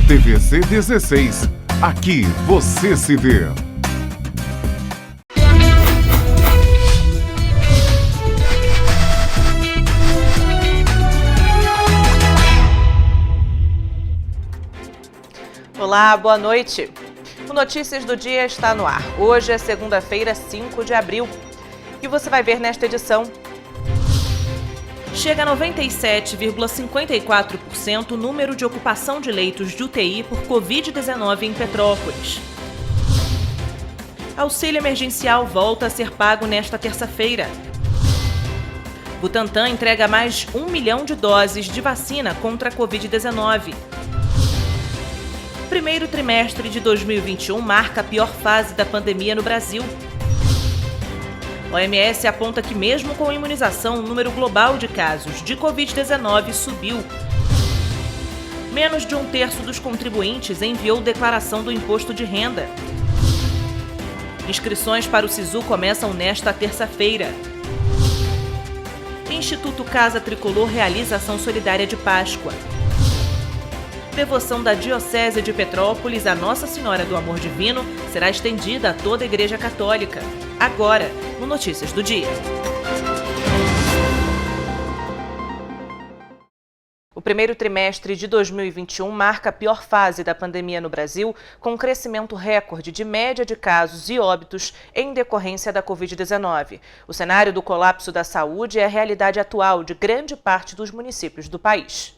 TVC 16. Aqui você se vê. Olá, boa noite. O Notícias do Dia está no ar. Hoje é segunda-feira, 5 de abril. E você vai ver nesta edição. Chega a 97,54% o número de ocupação de leitos de UTI por Covid-19 em Petrópolis. Auxílio emergencial volta a ser pago nesta terça-feira. Butantan entrega mais 1 milhão de doses de vacina contra a Covid-19. Primeiro trimestre de 2021 marca a pior fase da pandemia no Brasil. A OMS aponta que mesmo com a imunização, o número global de casos de Covid-19 subiu. Menos de 1/3 dos contribuintes enviou declaração do imposto de renda. Inscrições para o SISU começam nesta terça-feira. Instituto Casa Tricolor realiza ação solidária de Páscoa. Devoção da Diocese de Petrópolis a Nossa Senhora do Amor Divino será estendida a toda a Igreja Católica. Agora, no Notícias do Dia. O primeiro trimestre de 2021 marca a pior fase da pandemia no Brasil, com um crescimento recorde de média de casos e óbitos em decorrência da Covid-19. O cenário do colapso da saúde é a realidade atual de grande parte dos municípios do país.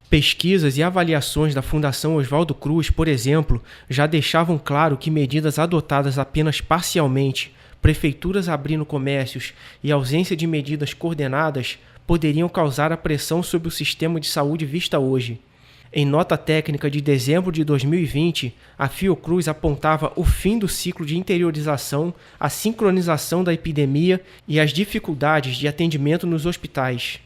Pesquisas e avaliações da Fundação Oswaldo Cruz, por exemplo, já deixavam claro que medidas adotadas apenas parcialmente, prefeituras abrindo comércios e ausência de medidas coordenadas poderiam causar a pressão sobre o sistema de saúde vista hoje. Em nota técnica de dezembro de 2020, a Fiocruz apontava o fim do ciclo de interiorização, a sincronização da epidemia e as dificuldades de atendimento nos hospitais.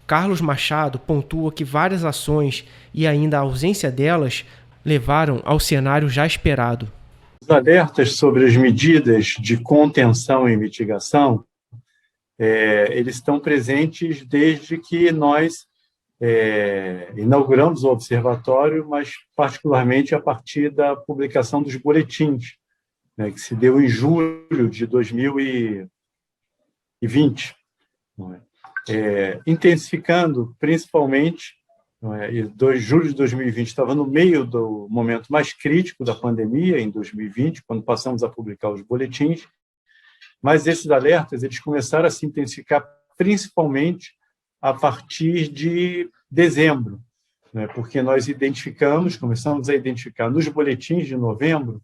Carlos Machado pontua que várias ações e ainda a ausência delas levaram ao cenário já esperado. Os alertas sobre as medidas de contenção e mitigação, eles estão presentes desde que nós inauguramos o observatório, mas particularmente a partir da publicação dos boletins, né, que se deu em julho de 2020. Não é? Intensificando principalmente, julho de 2020 estava no meio do momento mais crítico da pandemia, em 2020, quando passamos a publicar os boletins, mas esses alertas eles começaram a se intensificar principalmente a partir de dezembro, né, porque nós começamos a identificar nos boletins de novembro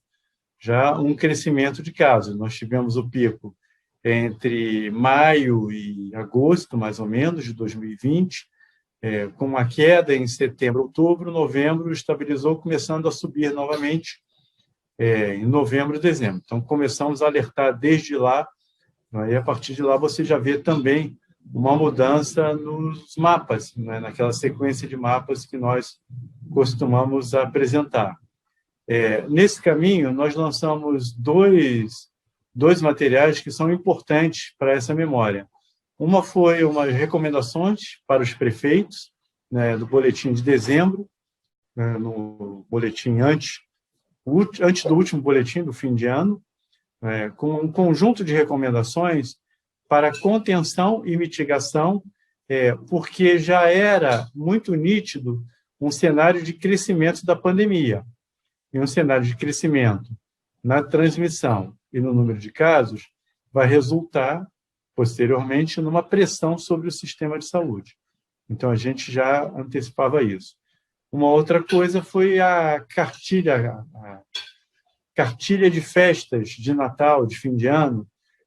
já um crescimento de casos. Nós tivemos o pico entre maio e agosto, mais ou menos, de 2020, com uma queda em setembro, outubro, novembro, estabilizou, começando a subir novamente em novembro e dezembro. Então, começamos a alertar desde lá, e a partir de lá você já vê também uma mudança nos mapas, né, naquela sequência de mapas que nós costumamos apresentar. Nesse caminho, nós lançamos dois materiais que são importantes para essa memória. Uma foi umas recomendações para os prefeitos, né, do boletim de dezembro, né, no boletim antes do último boletim do fim de ano, com um conjunto de recomendações para contenção e mitigação, porque já era muito nítido um cenário de crescimento da pandemia, e um cenário de crescimento na transmissão e no número de casos, vai resultar, posteriormente, numa pressão sobre o sistema de saúde. Então, a gente já antecipava isso. Uma outra coisa foi a cartilha de festas de Natal, de fim de ano,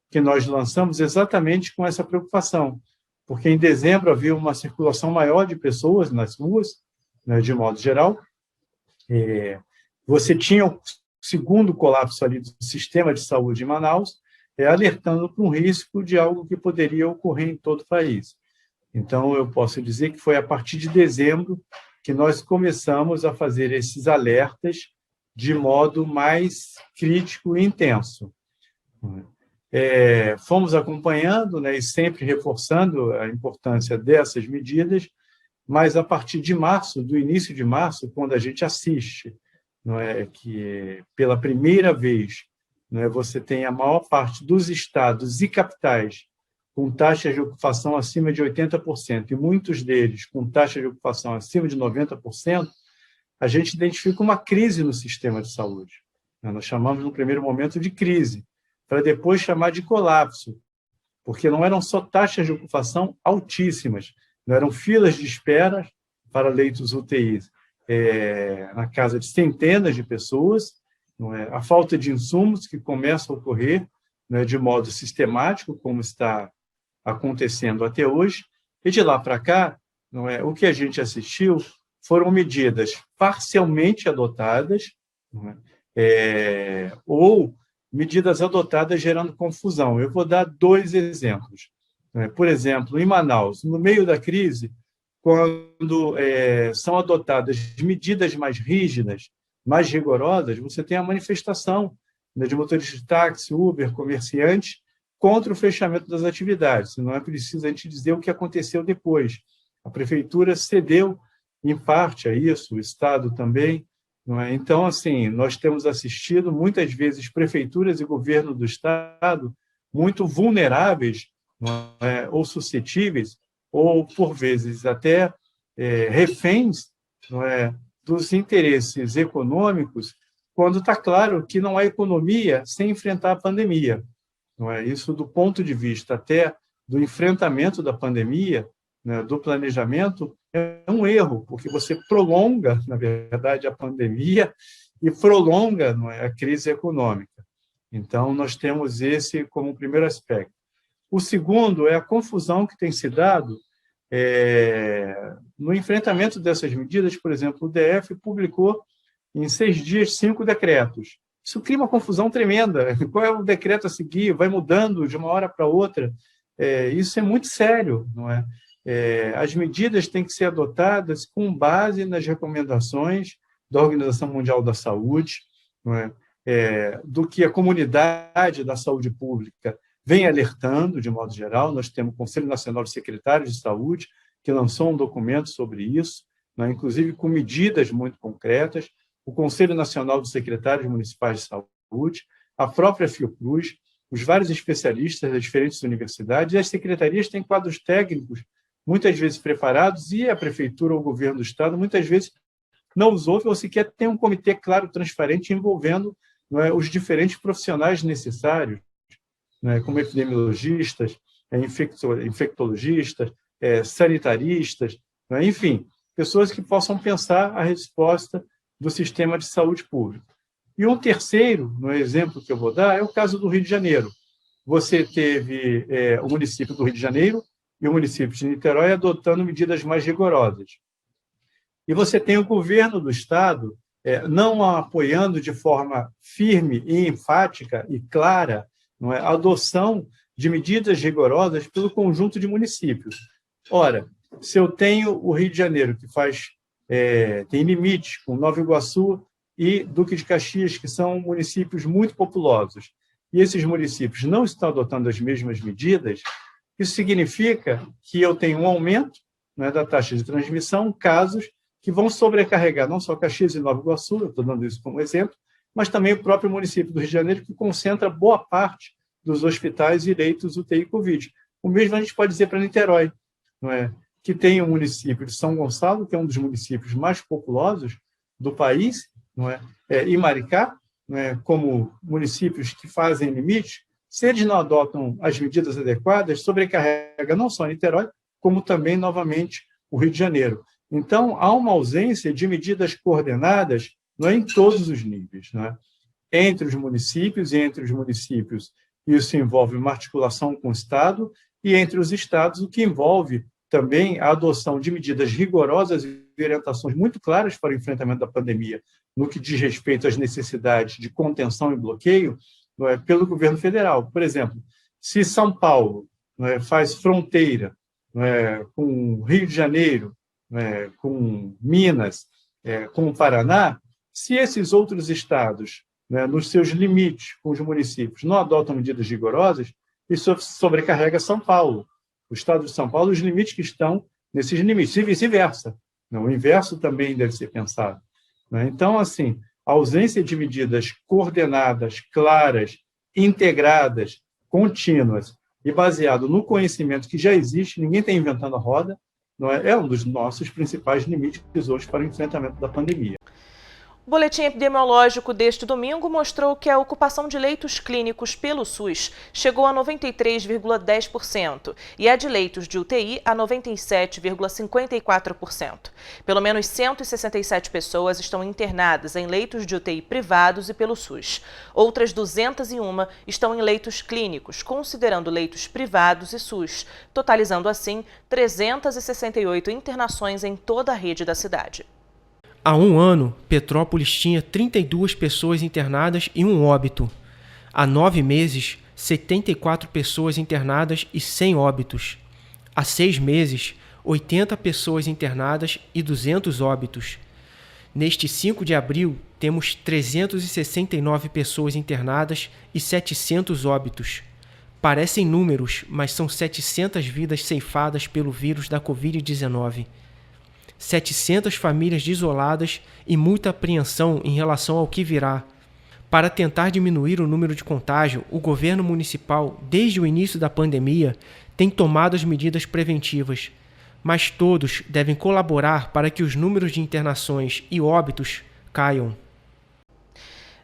que nós lançamos exatamente com essa preocupação, porque em dezembro havia uma circulação maior de pessoas nas ruas, né, de modo geral. Você tinha o segundo colapso ali do sistema de saúde em Manaus, alertando para um risco de algo que poderia ocorrer em todo o país. Então, eu posso dizer que foi a partir de dezembro que nós começamos a fazer esses alertas de modo mais crítico e intenso. Fomos acompanhando, né, e sempre reforçando a importância dessas medidas, mas a partir de março, do início de março, quando a gente assiste, não é, que pela primeira vez, não é, você tem a maior parte dos estados e capitais com taxas de ocupação acima de 80%, e muitos deles com taxa de ocupação acima de 90%, a gente identifica uma crise no sistema de saúde. Nós chamamos, no primeiro momento, de crise, para depois chamar de colapso, porque não eram só taxas de ocupação altíssimas, não eram filas de espera para leitos UTIs na casa de centenas de pessoas, não é? A falta de insumos que começa a ocorrer, né, de modo sistemático, como está acontecendo até hoje, e de lá para cá, não é, o que a gente assistiu foram medidas parcialmente adotadas, não é, ou medidas adotadas gerando confusão. Eu vou dar 2 exemplos. Não é? Por exemplo, em Manaus, no meio da crise, quando são adotadas medidas mais rígidas, mais rigorosas, você tem a manifestação, né, de motoristas de táxi, Uber, comerciantes, contra o fechamento das atividades. Não é preciso a gente dizer o que aconteceu depois. A prefeitura cedeu, em parte, a isso, o Estado também. Não é? Então, assim, nós temos assistido, muitas vezes, prefeituras e governo do Estado muito vulneráveis, não é? Ou suscetíveis, ou, por vezes, até reféns, não é? Dos interesses econômicos, quando está claro que não há economia sem enfrentar a pandemia. Não é? Isso, do ponto de vista até do enfrentamento da pandemia, né, do planejamento, é um erro, porque você prolonga, na verdade, a pandemia e prolonga, não é, a crise econômica. Então, nós temos esse como o primeiro aspecto. O segundo é a confusão que tem se dado no enfrentamento dessas medidas. Por exemplo, o DF publicou, em 6 dias, 5 decretos. Isso cria uma confusão tremenda. Qual é o decreto a seguir? Vai mudando de uma hora para outra. Isso é muito sério, não é? As medidas têm que ser adotadas com base nas recomendações da Organização Mundial da Saúde, não é? Do que a comunidade da saúde pública vem alertando, de modo geral. Nós temos o Conselho Nacional de Secretários de Saúde, que lançou um documento sobre isso, não é? Inclusive com medidas muito concretas, o Conselho Nacional dos Secretários Municipais de Saúde, a própria Fiocruz, os vários especialistas das diferentes universidades, e as secretarias têm quadros técnicos muitas vezes preparados, e a prefeitura ou o governo do Estado muitas vezes não os ouve, ou sequer tem um comitê claro, transparente, envolvendo, não é, os diferentes profissionais necessários, não é, como epidemiologistas, infectologistas, sanitaristas, não é, enfim, pessoas que possam pensar a resposta do sistema de saúde pública. E um terceiro, no exemplo que eu vou dar, é o caso do Rio de Janeiro. Você teve o município do Rio de Janeiro e o município de Niterói adotando medidas mais rigorosas. E você tem o governo do Estado não apoiando de forma firme e enfática e clara, não é, a adoção de medidas rigorosas pelo conjunto de municípios. Ora, se eu tenho o Rio de Janeiro, que tem limite com Nova Iguaçu e Duque de Caxias, que são municípios muito populosos, e esses municípios não estão adotando as mesmas medidas, isso significa que eu tenho um aumento, né, da taxa de transmissão, casos que vão sobrecarregar não só Caxias e Nova Iguaçu, eu estou dando isso como exemplo, mas também o próprio município do Rio de Janeiro, que concentra boa parte dos hospitais e leitos UTI Covid. O mesmo a gente pode dizer para Niterói, não é? Que tem o município de São Gonçalo, que é um dos municípios mais populosos do país, não é? E Maricá, não é? Como municípios que fazem limite. Se eles não adotam as medidas adequadas, sobrecarrega não só Niterói, como também, novamente, o Rio de Janeiro. Então, há uma ausência de medidas coordenadas, não é, em todos os níveis, não é? Entre os municípios, isso envolve uma articulação com o Estado, e entre os Estados, o que envolve também a adoção de medidas rigorosas e orientações muito claras para o enfrentamento da pandemia, no que diz respeito às necessidades de contenção e bloqueio, não é, pelo governo federal. Por exemplo, se São Paulo, não é, faz fronteira, não é, com o Rio de Janeiro, não é, com Minas, com o Paraná, se esses outros estados, não é, nos seus limites com os municípios, não adotam medidas rigorosas, isso sobrecarrega São Paulo. O estado de São Paulo, os limites que estão nesses limites, e vice-versa. O inverso também deve ser pensado. Então, assim, a ausência de medidas coordenadas, claras, integradas, contínuas e baseado no conhecimento que já existe, ninguém está inventando a roda, é um dos nossos principais limites hoje para o enfrentamento da pandemia. O boletim epidemiológico deste domingo mostrou que a ocupação de leitos clínicos pelo SUS chegou a 93,10% e a de leitos de UTI a 97,54%. Pelo menos 167 pessoas estão internadas em leitos de UTI privados e pelo SUS. Outras 201 estão em leitos clínicos, considerando leitos privados e SUS, totalizando assim 368 internações em toda a rede da cidade. Há um ano, Petrópolis tinha 32 pessoas internadas e um óbito. Há 9 meses, 74 pessoas internadas e 100 óbitos. Há 6 meses, 80 pessoas internadas e 200 óbitos. Neste 5 de abril, temos 369 pessoas internadas e 700 óbitos. Parecem números, mas são 700 vidas ceifadas pelo vírus da Covid-19. 700 famílias desoladas e muita apreensão em relação ao que virá. Para tentar diminuir o número de contágio, o governo municipal, desde o início da pandemia, tem tomado as medidas preventivas, mas todos devem colaborar para que os números de internações e óbitos caiam.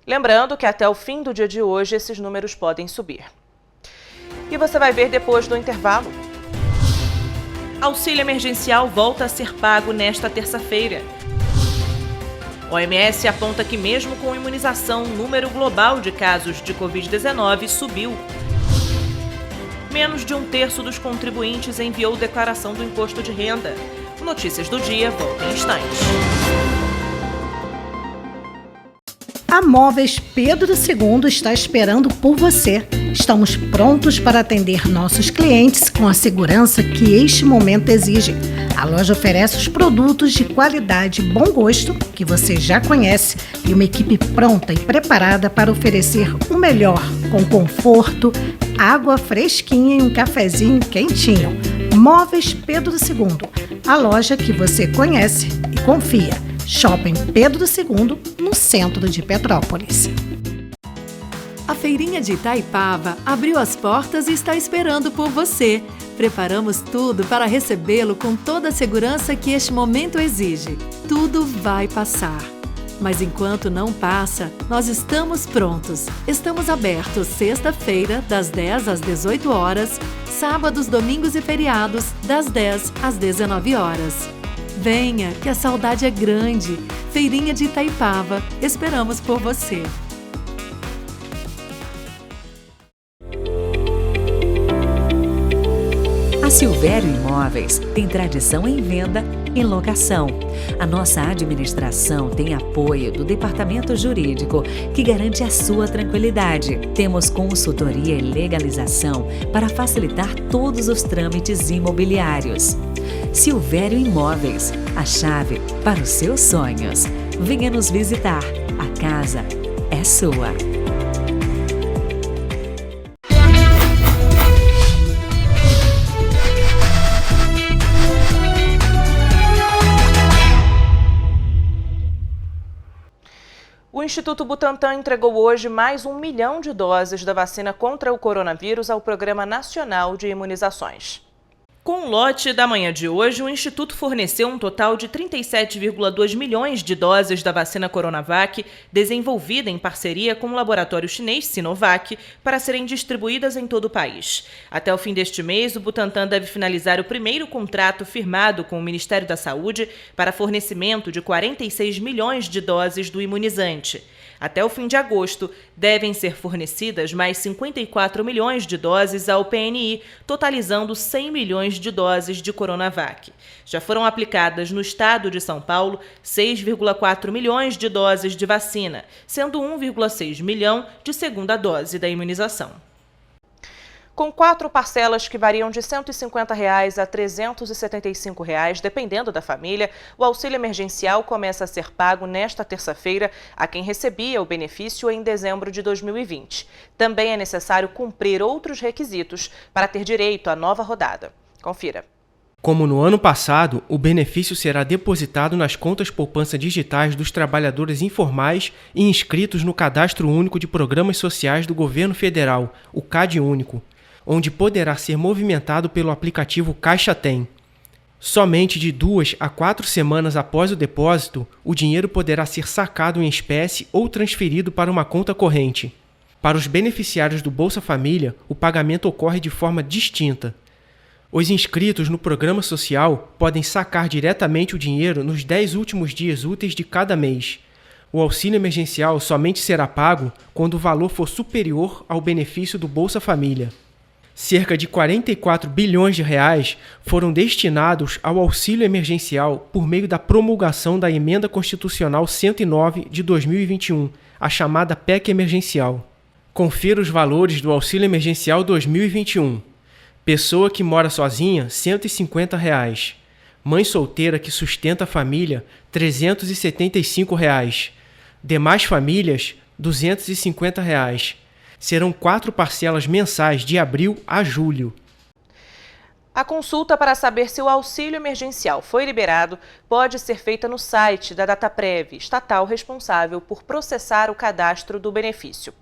Lembrando que até o fim do dia de hoje esses números podem subir. E você vai ver depois do intervalo. Auxílio emergencial volta a ser pago nesta terça-feira. OMS aponta que mesmo com imunização, o número global de casos de Covid-19 subiu. Menos de 1/3 dos contribuintes enviou declaração do imposto de renda. Notícias do dia voltam em instantes. A Móveis Pedro II está esperando por você. Estamos prontos para atender nossos clientes com a segurança que este momento exige. A loja oferece os produtos de qualidade e bom gosto que você já conhece e uma equipe pronta e preparada para oferecer o melhor, com conforto, água fresquinha e um cafezinho quentinho. Móveis Pedro II, a loja que você conhece e confia. Shopping Pedro II, no centro de Petrópolis. A Feirinha de Itaipava abriu as portas e está esperando por você. Preparamos tudo para recebê-lo com toda a segurança que este momento exige. Tudo vai passar. Mas enquanto não passa, nós estamos prontos. Estamos abertos sexta-feira, das 10 às 18 horas, sábados, domingos e feriados, das 10 às 19 horas. Venha, que a saudade é grande. Feirinha de Itaipava, esperamos por você. A Silvério Imóveis tem tradição em venda e locação. A nossa administração tem apoio do Departamento Jurídico, que garante a sua tranquilidade. Temos consultoria e legalização para facilitar todos os trâmites imobiliários. Silvério Imóveis, a chave para os seus sonhos. Venha nos visitar. A casa é sua. O Instituto Butantan entregou hoje mais 1 milhão de doses da vacina contra o coronavírus ao Programa Nacional de Imunizações. Com o lote da manhã de hoje, o Instituto forneceu um total de 37,2 milhões de doses da vacina Coronavac, desenvolvida em parceria com o laboratório chinês Sinovac, para serem distribuídas em todo o país. Até o fim deste mês, o Butantan deve finalizar o primeiro contrato firmado com o Ministério da Saúde para fornecimento de 46 milhões de doses do imunizante. Até o fim de agosto, devem ser fornecidas mais 54 milhões de doses ao PNI, totalizando 100 milhões de doses de Coronavac. Já foram aplicadas no estado de São Paulo 6,4 milhões de doses de vacina, sendo 1,6 milhão de segunda dose da imunização. Com 4 parcelas que variam de R$ 150 a R$ 375, dependendo da família, o auxílio emergencial começa a ser pago nesta terça-feira a quem recebia o benefício em dezembro de 2020. Também é necessário cumprir outros requisitos para ter direito à nova rodada. Confira. Como no ano passado, o benefício será depositado nas contas poupança digitais dos trabalhadores informais e inscritos no Cadastro Único de Programas Sociais do Governo Federal, o CadÚnico, onde poderá ser movimentado pelo aplicativo Caixa Tem. Somente de 2 a 4 semanas após o depósito, o dinheiro poderá ser sacado em espécie ou transferido para uma conta corrente. Para os beneficiários do Bolsa Família, o pagamento ocorre de forma distinta. Os inscritos no programa social podem sacar diretamente o dinheiro nos 10 últimos dias úteis de cada mês. O auxílio emergencial somente será pago quando o valor for superior ao benefício do Bolsa Família. Cerca de 44 bilhões de reais foram destinados ao auxílio emergencial por meio da promulgação da Emenda Constitucional 109 de 2021, a chamada PEC emergencial. Confira os valores do auxílio emergencial 2021. Pessoa que mora sozinha, R$ 150. Mãe solteira que sustenta a família, R$ 375. Demais famílias, R$ 250. Serão 4 parcelas mensais de abril a julho. A consulta para saber se o auxílio emergencial foi liberado pode ser feita no site da Dataprev, estatal responsável por processar o cadastro do benefício.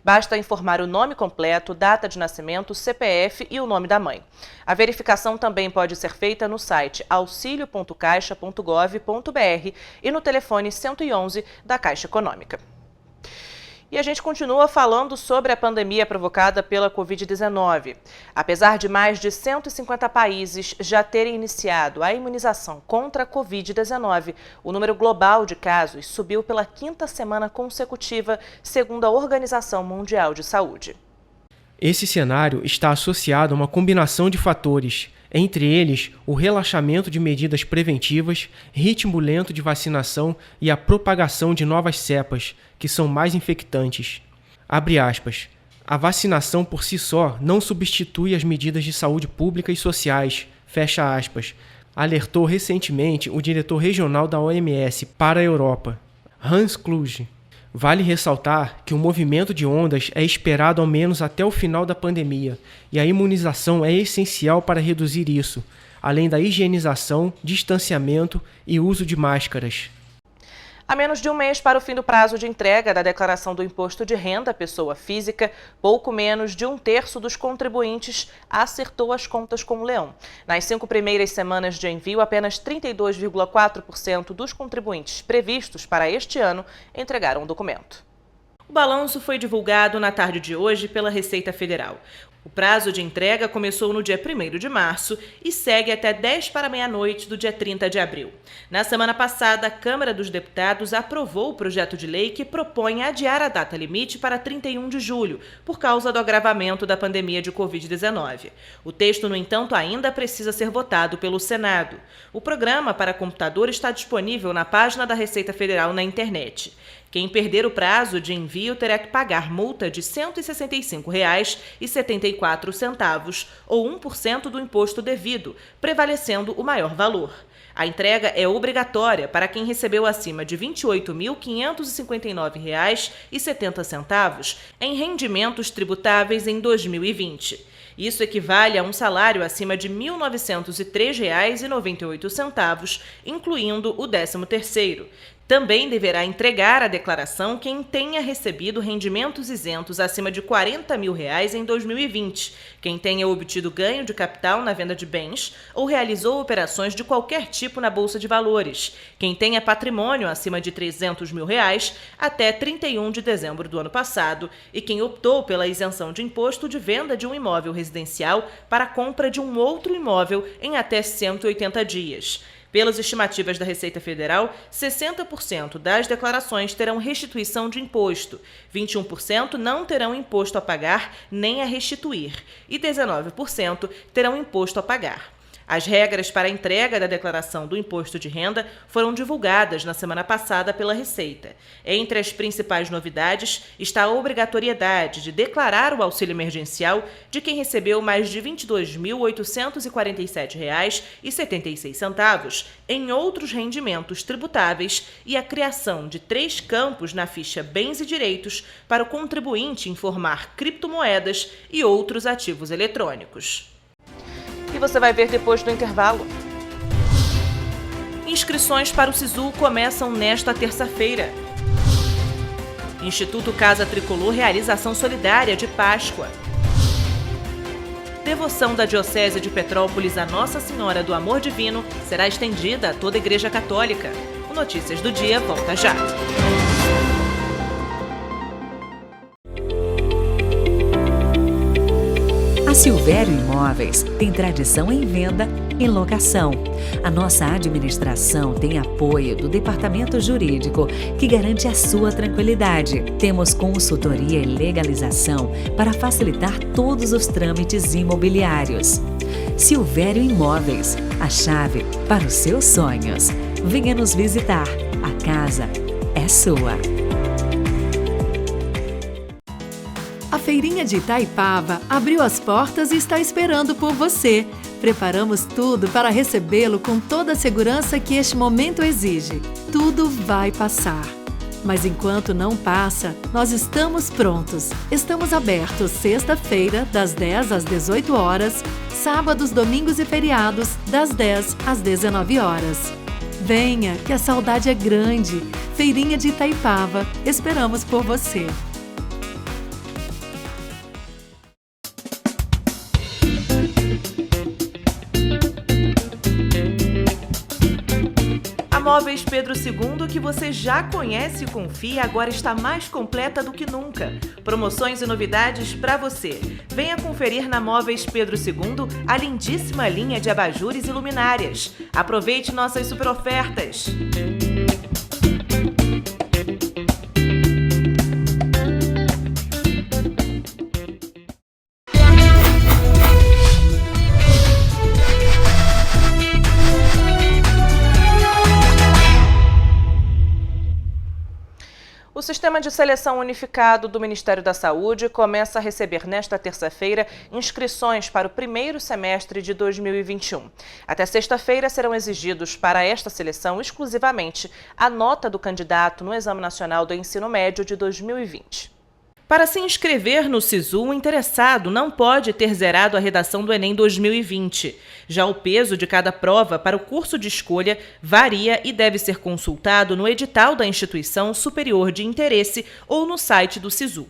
Basta informar o nome completo, data de nascimento, CPF e o nome da mãe. A verificação também pode ser feita no site auxilio.caixa.gov.br e no telefone 111 da Caixa Econômica. E a gente continua falando sobre a pandemia provocada pela Covid-19. Apesar de mais de 150 países já terem iniciado a imunização contra a Covid-19, o número global de casos subiu pela 5ª semana consecutiva, segundo a Organização Mundial de Saúde. Esse cenário está associado a uma combinação de fatores, entre eles o relaxamento de medidas preventivas, ritmo lento de vacinação e a propagação de novas cepas, que são mais infectantes. Abre aspas. A vacinação por si só não substitui as medidas de saúde pública e sociais, fecha aspas, alertou recentemente o diretor regional da OMS para a Europa, Hans Kluge. Vale ressaltar que o movimento de ondas é esperado ao menos até o final da pandemia, e a imunização é essencial para reduzir isso, além da higienização, distanciamento e uso de máscaras. A menos de um mês para o fim do prazo de entrega da declaração do imposto de renda à pessoa física, pouco menos de 1/3 dos contribuintes acertou as contas com o leão. Nas 5 primeiras semanas de envio, apenas 32,4% dos contribuintes previstos para este ano entregaram o documento. O balanço foi divulgado na tarde de hoje pela Receita Federal. O prazo de entrega começou no dia 1º de março e segue até 10 para meia-noite do dia 30 de abril. Na semana passada, a Câmara dos Deputados aprovou o projeto de lei que propõe adiar a data limite para 31 de julho, por causa do agravamento da pandemia de Covid-19. O texto, no entanto, ainda precisa ser votado pelo Senado. O programa para computador está disponível na página da Receita Federal na internet. Quem perder o prazo de envio terá que pagar multa de R$ 165,74 ou 1% do imposto devido, prevalecendo o maior valor. A entrega é obrigatória para quem recebeu acima de R$ 28.559,70 em rendimentos tributáveis em 2020. Isso equivale a um salário acima de R$ 1.903,98, incluindo o 13º. Também deverá entregar a declaração quem tenha recebido rendimentos isentos acima de R$ 40 mil em 2020, quem tenha obtido ganho de capital na venda de bens ou realizou operações de qualquer tipo na Bolsa de Valores, quem tenha patrimônio acima de R$ 300 mil até 31 de dezembro do ano passado e quem optou pela isenção de imposto de venda de um imóvel residencial para a compra de um outro imóvel em até 180 dias. Pelas estimativas da Receita Federal, 60% das declarações terão restituição de imposto, 21% não terão imposto a pagar nem a restituir e 19% terão imposto a pagar. As regras para a entrega da declaração do imposto de renda foram divulgadas na semana passada pela Receita. Entre as principais novidades está a obrigatoriedade de declarar o auxílio emergencial de quem recebeu mais de R$ 22.847,76 em outros rendimentos tributáveis e a criação de 3 campos na ficha Bens e Direitos para o contribuinte informar criptomoedas e outros ativos eletrônicos. E você vai ver depois do intervalo. Inscrições para o SISU começam nesta terça-feira. Instituto Casa Tricolor realiza ação solidária de Páscoa. Devoção da Diocese de Petrópolis a Nossa Senhora do Amor Divino será estendida a toda a Igreja Católica. O Notícias do Dia volta já. A Silvério Imóveis tem tradição em venda e locação. A nossa administração tem apoio do Departamento Jurídico, que garante a sua tranquilidade. Temos consultoria e legalização para facilitar todos os trâmites imobiliários. Silvério Imóveis, a chave para os seus sonhos. Venha nos visitar. A casa é sua. A Feirinha de Itaipava abriu as portas e está esperando por você. Preparamos tudo para recebê-lo com toda a segurança que este momento exige. Tudo vai passar. Mas enquanto não passa, nós estamos prontos. Estamos abertos sexta-feira, das 10 às 18 horas, sábados, domingos e feriados, das 10 às 19 horas. Venha, que a saudade é grande. Feirinha de Itaipava, esperamos por você. A Móveis Pedro II, que você já conhece e confia, agora está mais completa do que nunca. Promoções e novidades para você. Venha conferir na Móveis Pedro II a lindíssima linha de abajures e luminárias. Aproveite nossas super ofertas. O Sistema de Seleção Unificado do Ministério da Saúde começa a receber nesta terça-feira inscrições para o primeiro semestre de 2021. Até sexta-feira serão exigidos para esta seleção exclusivamente a nota do candidato no Exame Nacional do Ensino Médio de 2020. Para se inscrever no SISU, o interessado não pode ter zerado a redação do Enem 2020. Já o peso de cada prova para o curso de escolha varia e deve ser consultado no edital da instituição superior de interesse ou no site do SISU.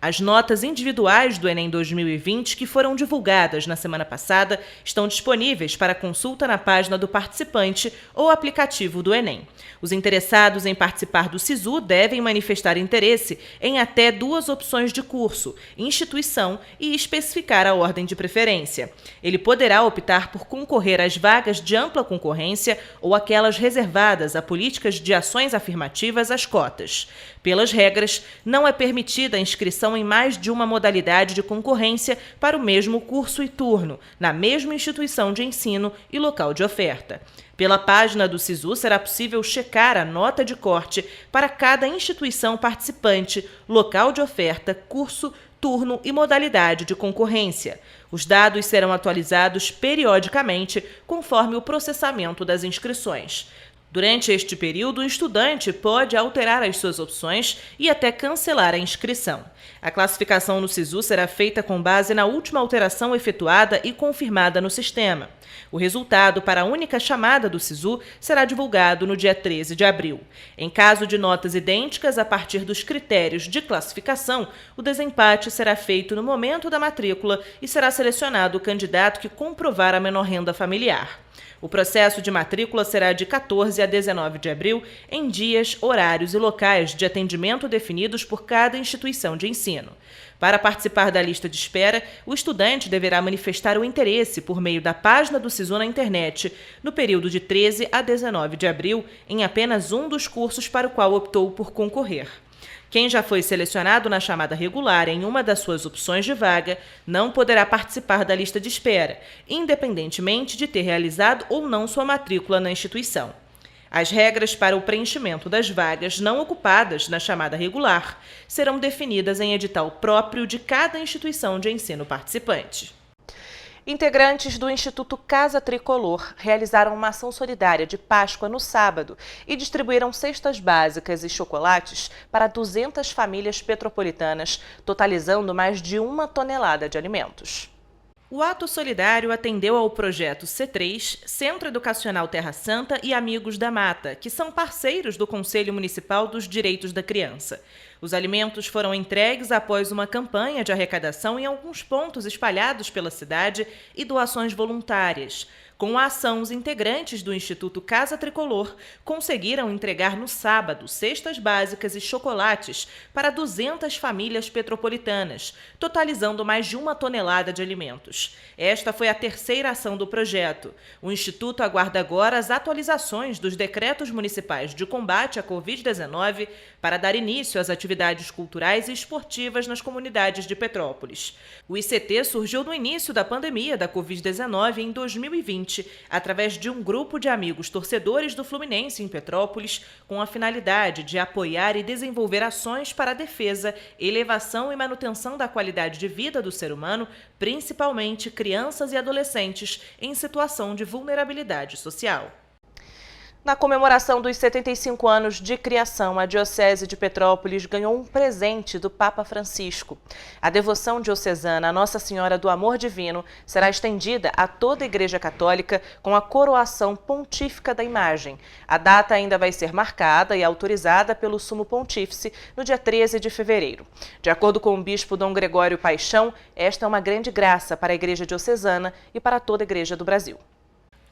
As notas individuais do Enem 2020, que foram divulgadas na semana passada, estão disponíveis para consulta na página do participante ou aplicativo do Enem. Os interessados em participar do SISU devem manifestar interesse em até 2 opções de curso, instituição e especificar a ordem de preferência. Ele poderá optar por concorrer às vagas de ampla concorrência ou aquelas reservadas a políticas de ações afirmativas às cotas. Pelas regras, não é permitida a inscrição em mais de uma modalidade de concorrência para o mesmo curso e turno, na mesma instituição de ensino e local de oferta. Pela página do SISU será possível checar a nota de corte para cada instituição participante, local de oferta, curso, turno e modalidade de concorrência. Os dados serão atualizados periodicamente conforme o processamento das inscrições. Durante este período, o estudante pode alterar as suas opções e até cancelar a inscrição. A classificação no SISU será feita com base na última alteração efetuada e confirmada no sistema. O resultado para a única chamada do SISU será divulgado no dia 13 de abril. Em caso de notas idênticas a partir dos critérios de classificação, o desempate será feito no momento da matrícula e será selecionado o candidato que comprovar a menor renda familiar. O processo de matrícula será de 14 a 19 de abril, em dias, horários e locais de atendimento definidos por cada instituição de ensino. Para participar da lista de espera, o estudante deverá manifestar o interesse por meio da página do SISU na internet, no período de 13 a 19 de abril, em apenas um dos cursos para o qual optou por concorrer. Quem já foi selecionado na chamada regular em uma das suas opções de vaga não poderá participar da lista de espera, independentemente de ter realizado ou não sua matrícula na instituição. As regras para o preenchimento das vagas não ocupadas na chamada regular serão definidas em edital próprio de cada instituição de ensino participante. Integrantes do Instituto Casa Tricolor realizaram uma ação solidária de Páscoa no sábado e distribuíram cestas básicas e chocolates para 200 famílias petropolitanas, totalizando mais de 1 tonelada de alimentos. O ato solidário atendeu ao projeto C3, Centro Educacional Terra Santa e Amigos da Mata, que são parceiros do Conselho Municipal dos Direitos da Criança. Os alimentos foram entregues após uma campanha de arrecadação em alguns pontos espalhados pela cidade e doações voluntárias. Com a ação, os integrantes do Instituto Casa Tricolor conseguiram entregar no sábado cestas básicas e chocolates para 200 famílias petropolitanas, totalizando mais de 1 tonelada de alimentos. Esta foi a terceira ação do projeto. O Instituto aguarda agora as atualizações dos decretos municipais de combate à Covid-19 para dar início às atividades culturais e esportivas nas comunidades de Petrópolis. O ICT surgiu no início da pandemia da Covid-19 em 2020, através de um grupo de amigos torcedores do Fluminense em Petrópolis, com a finalidade de apoiar e desenvolver ações para a defesa, elevação e manutenção da qualidade de vida do ser humano, principalmente crianças e adolescentes em situação de vulnerabilidade social. Na comemoração dos 75 anos de criação, a Diocese de Petrópolis ganhou um presente do Papa Francisco. A devoção diocesana à Nossa Senhora do Amor Divino será estendida a toda a Igreja Católica com a coroação pontífica da imagem. A data ainda vai ser marcada e autorizada pelo Sumo Pontífice no dia 13 de fevereiro. De acordo com o bispo Dom Gregório Paixão, esta é uma grande graça para a Igreja Diocesana e para toda a Igreja do Brasil.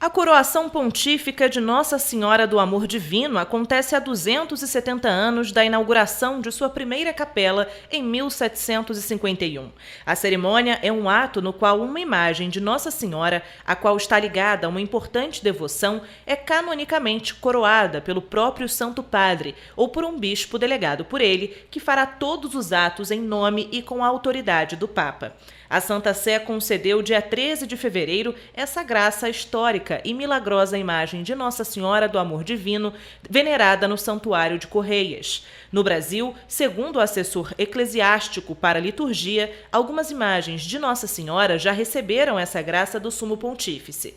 A coroação pontífica de Nossa Senhora do Amor Divino acontece há 270 anos da inauguração de sua primeira capela em 1751. A cerimônia é um ato no qual uma imagem de Nossa Senhora, a qual está ligada a uma importante devoção, é canonicamente coroada pelo próprio Santo Padre ou por um bispo delegado por ele, que fará todos os atos em nome e com a autoridade do Papa. A Santa Sé concedeu, dia 13 de fevereiro, essa graça histórica e milagrosa imagem de Nossa Senhora do Amor Divino, venerada no Santuário de Correias. No Brasil, segundo o assessor eclesiástico para a liturgia, algumas imagens de Nossa Senhora já receberam essa graça do Sumo Pontífice.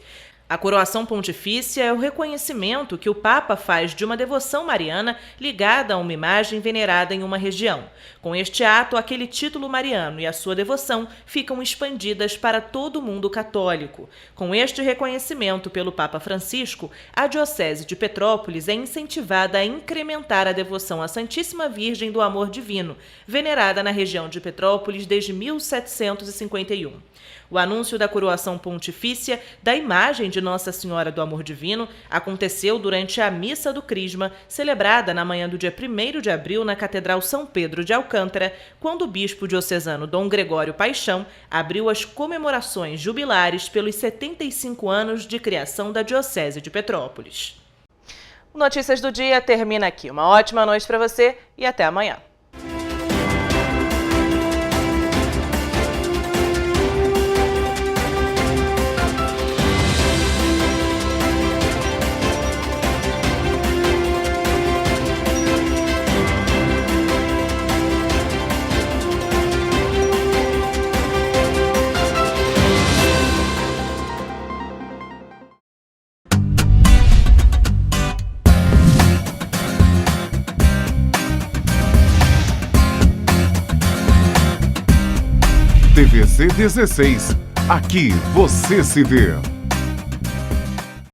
A coroação pontifícia é o reconhecimento que o Papa faz de uma devoção mariana ligada a uma imagem venerada em uma região. Com este ato, aquele título mariano e a sua devoção ficam expandidas para todo o mundo católico. Com este reconhecimento pelo Papa Francisco, a Diocese de Petrópolis é incentivada a incrementar a devoção à Santíssima Virgem do Amor Divino, venerada na região de Petrópolis desde 1751. O anúncio da coroação pontifícia da imagem de Nossa Senhora do Amor Divino aconteceu durante a Missa do Crisma, celebrada na manhã do dia 1º de abril na Catedral São Pedro de Alcântara, quando o bispo diocesano Dom Gregório Paixão abriu as comemorações jubilares pelos 75 anos de criação da Diocese de Petrópolis. O Notícias do Dia termina aqui. Uma ótima noite para você e até amanhã. TVC 16. Aqui você se vê.